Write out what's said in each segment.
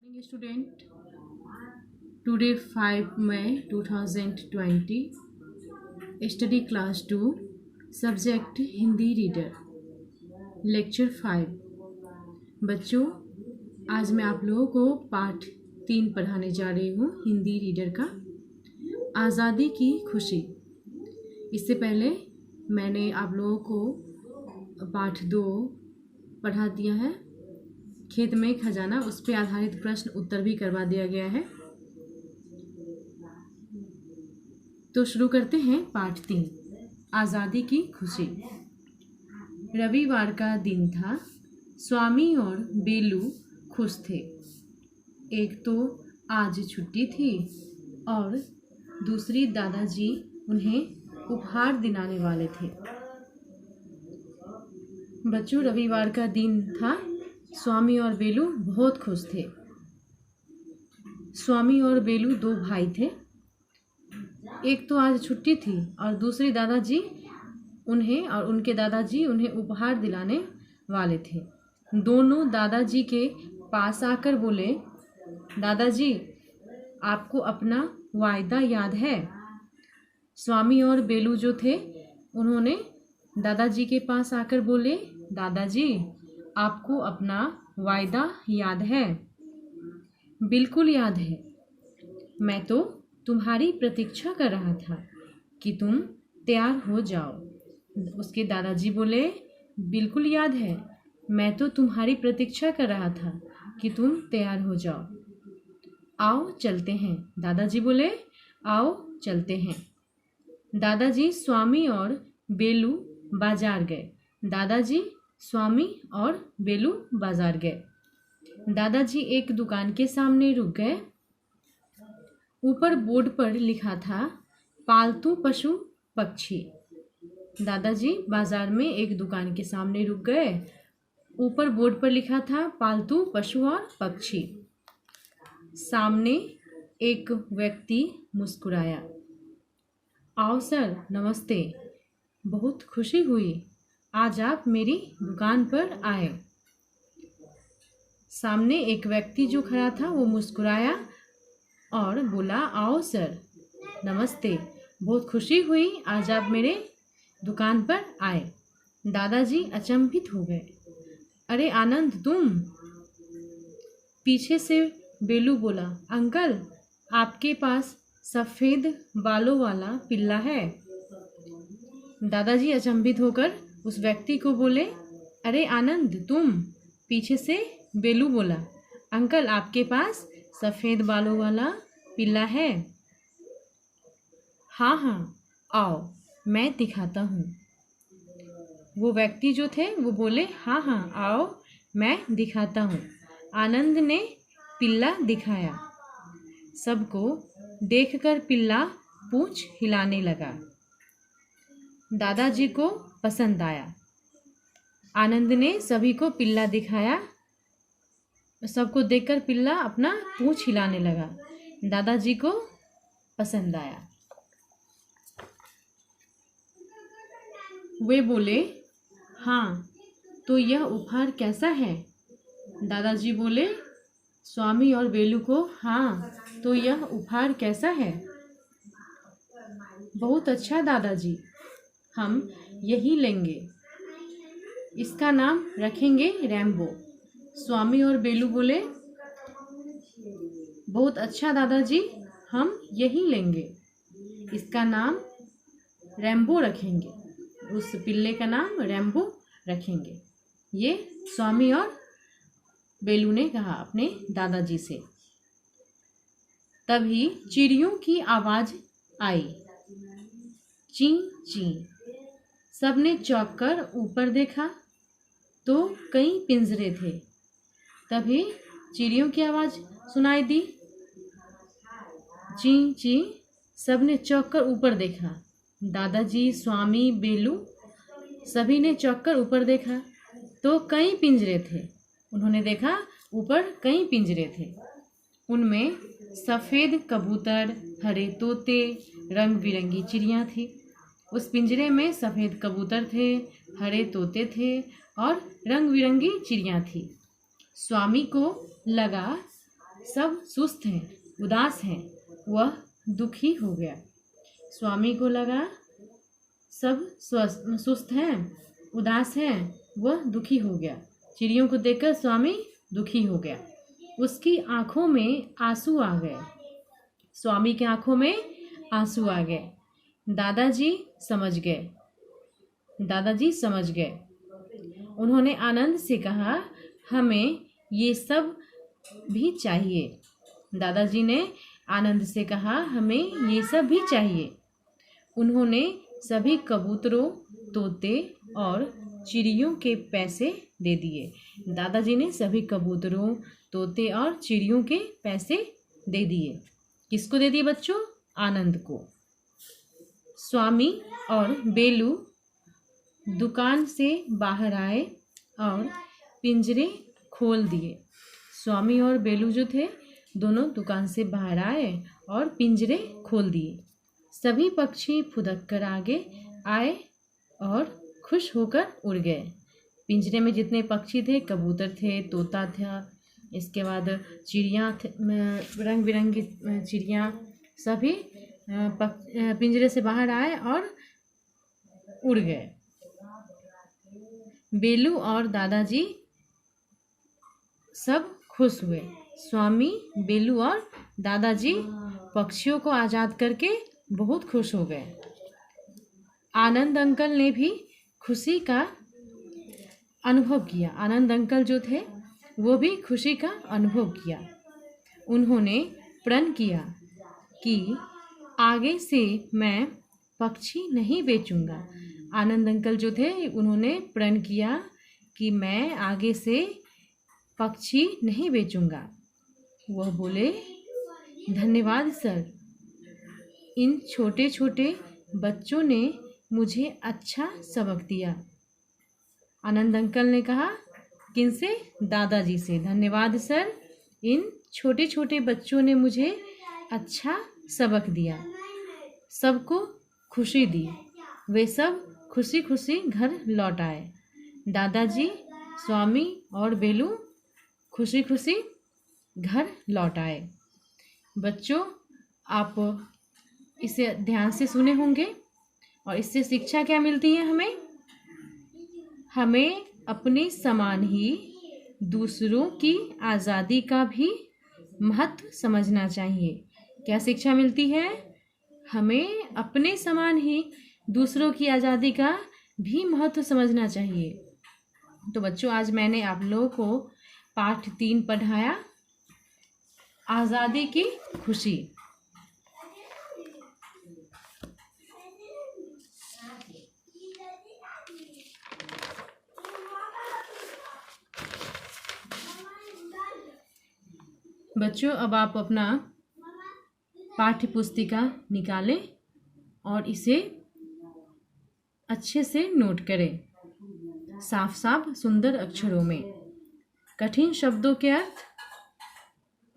Morning student. Today 5 May 2020. Study class 2. Subject Hindi reader. Lecture 5. बच्चों, आज मैं आप लोगों को पाठ 3 पढ़ाने जा रही हूँ हिंदी रीडर का, आज़ादी की खुशी। इससे पहले मैंने आप लोगों को पाठ 2 पढ़ा दिया है, खेत में खजाना। उस पर आधारित प्रश्न उत्तर भी करवा दिया गया है। तो शुरू करते हैं पाठ 3, आज़ादी की खुशी। रविवार का दिन था। स्वामी और बेलू खुश थे। एक तो आज छुट्टी थी और दूसरी दादाजी उन्हें उपहार दिलाने वाले थे। बच्चों, रविवार का दिन था। स्वामी और बेलू बहुत खुश थे। स्वामी और बेलू 2 भाई थे। एक तो आज छुट्टी थी और दूसरी दादाजी उन्हें और उनके दादाजी उन्हें उपहार दिलाने वाले थे। दोनों दादाजी के पास आकर बोले, दादाजी, आपको अपना वायदा याद है? स्वामी और बेलू जो थे उन्होंने दादाजी के पास आकर बोले, दादाजी, आपको अपना वायदा याद है? बिल्कुल याद है। मैं तो तुम्हारी प्रतीक्षा कर रहा था कि तुम तैयार हो जाओ। उसके दादाजी बोले, बिल्कुल याद है। मैं तो तुम्हारी प्रतीक्षा कर रहा था कि तुम तैयार हो जाओ। आओ चलते हैं। दादाजी बोले, आओ चलते हैं। दादाजी स्वामी और बेलू बाजार गए। दादाजी स्वामी और बेलू बाजार गए। दादाजी एक दुकान के सामने रुक गए। ऊपर बोर्ड पर लिखा था, पालतू पशु पक्षी। दादाजी बाजार में एक दुकान के सामने रुक गए। ऊपर बोर्ड पर लिखा था, पालतू पशु और पक्षी। सामने एक व्यक्ति मुस्कुराया। आओ सर, नमस्ते। बहुत खुशी हुई आज आप मेरी दुकान पर आए। सामने एक व्यक्ति जो खड़ा था वो मुस्कुराया और बोला, आओ सर, नमस्ते। बहुत खुशी हुई आज आप मेरे दुकान पर आए। दादाजी अचंभित हो गए। अरे आनंद, तुम? पीछे से बेलू बोला, अंकल, आपके पास सफ़ेद बालों वाला पिल्ला है। दादाजी अचंभित होकर उस व्यक्ति को बोले, अरे आनंद, तुम? पीछे से बेलू बोला, अंकल, आपके पास सफ़ेद बालों वाला पिल्ला है? हाँ हाँ, आओ मैं दिखाता हूँ। वो व्यक्ति जो थे वो बोले, हाँ हाँ, आओ मैं दिखाता हूँ। आनंद ने पिल्ला दिखाया। सबको देखकर पिल्ला पूंछ हिलाने लगा। दादाजी को पसंद आया। आनंद ने सभी को पिल्ला दिखाया। सबको देखकर पिल्ला अपना पूंछ हिलाने लगा। दादाजी को पसंद आया। वे बोले, हाँ, तो यह उपहार कैसा है? दादाजी बोले स्वामी और बेलू को, हाँ, तो यह उपहार कैसा है? बहुत अच्छा दादाजी, हम यही लेंगे। इसका नाम रखेंगे रैम्बो। स्वामी और बेलू बोले, बहुत अच्छा दादाजी, हम यही लेंगे। इसका नाम रैम्बो रखेंगे। उस पिल्ले का नाम रैम्बो रखेंगे। ये स्वामी और बेलू ने कहा अपने दादाजी से। तभी चिड़ियों की आवाज़ आई, ची ची। सबने चौंक कर ऊपर देखा तो कई पिंजरे थे। तभी चिड़ियों की आवाज़ सुनाई दी, ची ची। सबने चौंक कर ऊपर देखा। दादाजी, स्वामी, बेलू सभी ने चौंक कर ऊपर देखा तो कई पिंजरे थे। उन्होंने देखा ऊपर कई पिंजरे थे। उनमें सफ़ेद कबूतर, हरे तोते, रंग बिरंगी चिड़ियाँ थी। उस पिंजरे में सफ़ेद कबूतर थे, हरे तोते थे और रंग बिरंगी चिड़ियाँ थी। स्वामी को लगा सब सुस्त हैं, उदास हैं। वह दुखी हो गया। स्वामी को लगा सब सुस्त हैं, उदास हैं। वह दुखी हो गया। चिड़ियों को देखकर स्वामी दुखी हो गया। उसकी आंखों में आंसू आ गए। स्वामी की आंखों में आंसू आ गए। दादाजी समझ गए। दादाजी समझ गए। उन्होंने आनंद से कहा, हमें ये सब भी चाहिए। दादाजी ने आनंद से कहा, हमें ये सब भी चाहिए। उन्होंने सभी कबूतरों, तोते और चिड़ियों के पैसे दे दिए। दादाजी ने सभी कबूतरों, तोते और चिड़ियों के पैसे दे दिए। किसको दे दिए बच्चों? आनंद को। स्वामी और बेलू दुकान से बाहर आए और पिंजरे खोल दिए। स्वामी और बेलू जो थे दोनों दुकान से बाहर आए और पिंजरे खोल दिए। सभी पक्षी फुदक कर आगे आए और खुश होकर उड़ गए। पिंजरे में जितने पक्षी थे, कबूतर थे, तोता था, इसके बाद चिड़ियाँ थे, रंग बिरंगी चिड़ियाँ, सभी पिंजरे से बाहर आए और उड़ गए। बेलू और दादाजी सब खुश हुए। स्वामी, बेलू और दादाजी पक्षियों को आज़ाद करके बहुत खुश हो गए। आनंद अंकल ने भी खुशी का अनुभव किया। आनंद अंकल जो थे वो भी खुशी का अनुभव किया। उन्होंने प्रण किया कि आगे से मैं पक्षी नहीं बेचूंगा। आनंद अंकल जो थे उन्होंने प्रण किया कि मैं आगे से पक्षी नहीं बेचूंगा। वह बोले, धन्यवाद सर, इन छोटे छोटे बच्चों ने मुझे अच्छा सबक दिया। आनंद अंकल ने कहा, किनसे? दादाजी से। धन्यवाद सर, इन छोटे छोटे बच्चों ने मुझे अच्छा सबक दिया। सबको खुशी दी। वे सब खुशी खुशी घर लौट आए। दादाजी, स्वामी और बेलू खुशी खुशी घर लौट आए। बच्चों, आप इसे ध्यान से सुने होंगे और इससे शिक्षा क्या मिलती है हमें? हमें अपने समान ही दूसरों की आज़ादी का भी महत्व समझना चाहिए। क्या शिक्षा मिलती है? हमें अपने समान ही दूसरों की आज़ादी का भी महत्व समझना चाहिए। तो बच्चों, आज मैंने आप लोगों को पाठ 3 पढ़ाया, आज़ादी की खुशी। बच्चों, अब आप अपना पाठ्य पुस्तिका निकालें और इसे अच्छे से नोट करें, साफ साफ सुंदर अक्षरों में। कठिन शब्दों के अर्थ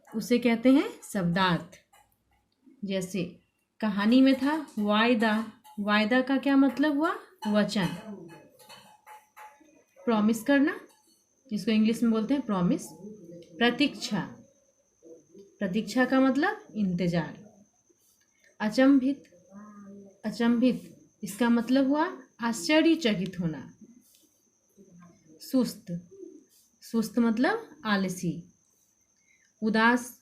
उसे कहते हैं शब्दार्थ। जैसे कहानी में था वायदा। वायदा का क्या मतलब हुआ? वचन। प्रॉमिस करना, जिसको इंग्लिश में बोलते हैं प्रॉमिस। प्रतीक्षा। प्रतीक्षा का मतलब इंतजार। अचंभित। अचंभित इसका मतलब हुआ आश्चर्यचकित होना। सुस्त। सुस्त मतलब आलसी। उदास।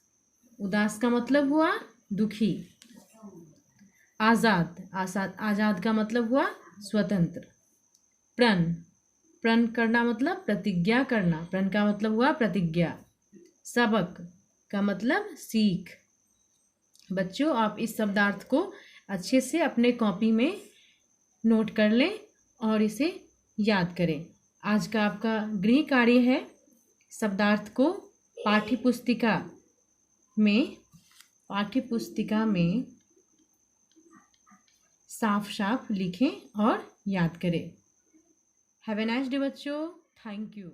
उदास का मतलब हुआ दुखी। आज़ाद। आज़ाद का मतलब हुआ स्वतंत्र। प्रण। प्रण करना मतलब प्रतिज्ञा करना। प्रण का मतलब हुआ प्रतिज्ञा। सबक का मतलब सीख। बच्चों, आप इस शब्दार्थ को अच्छे से अपने कॉपी में नोट कर लें और इसे याद करें। आज का आपका गृह कार्य है, शब्दार्थ को पाठ्यपुस्तिका में साफ साफ लिखें और याद करें। हैव ए नाइस डे बच्चों। Thank you.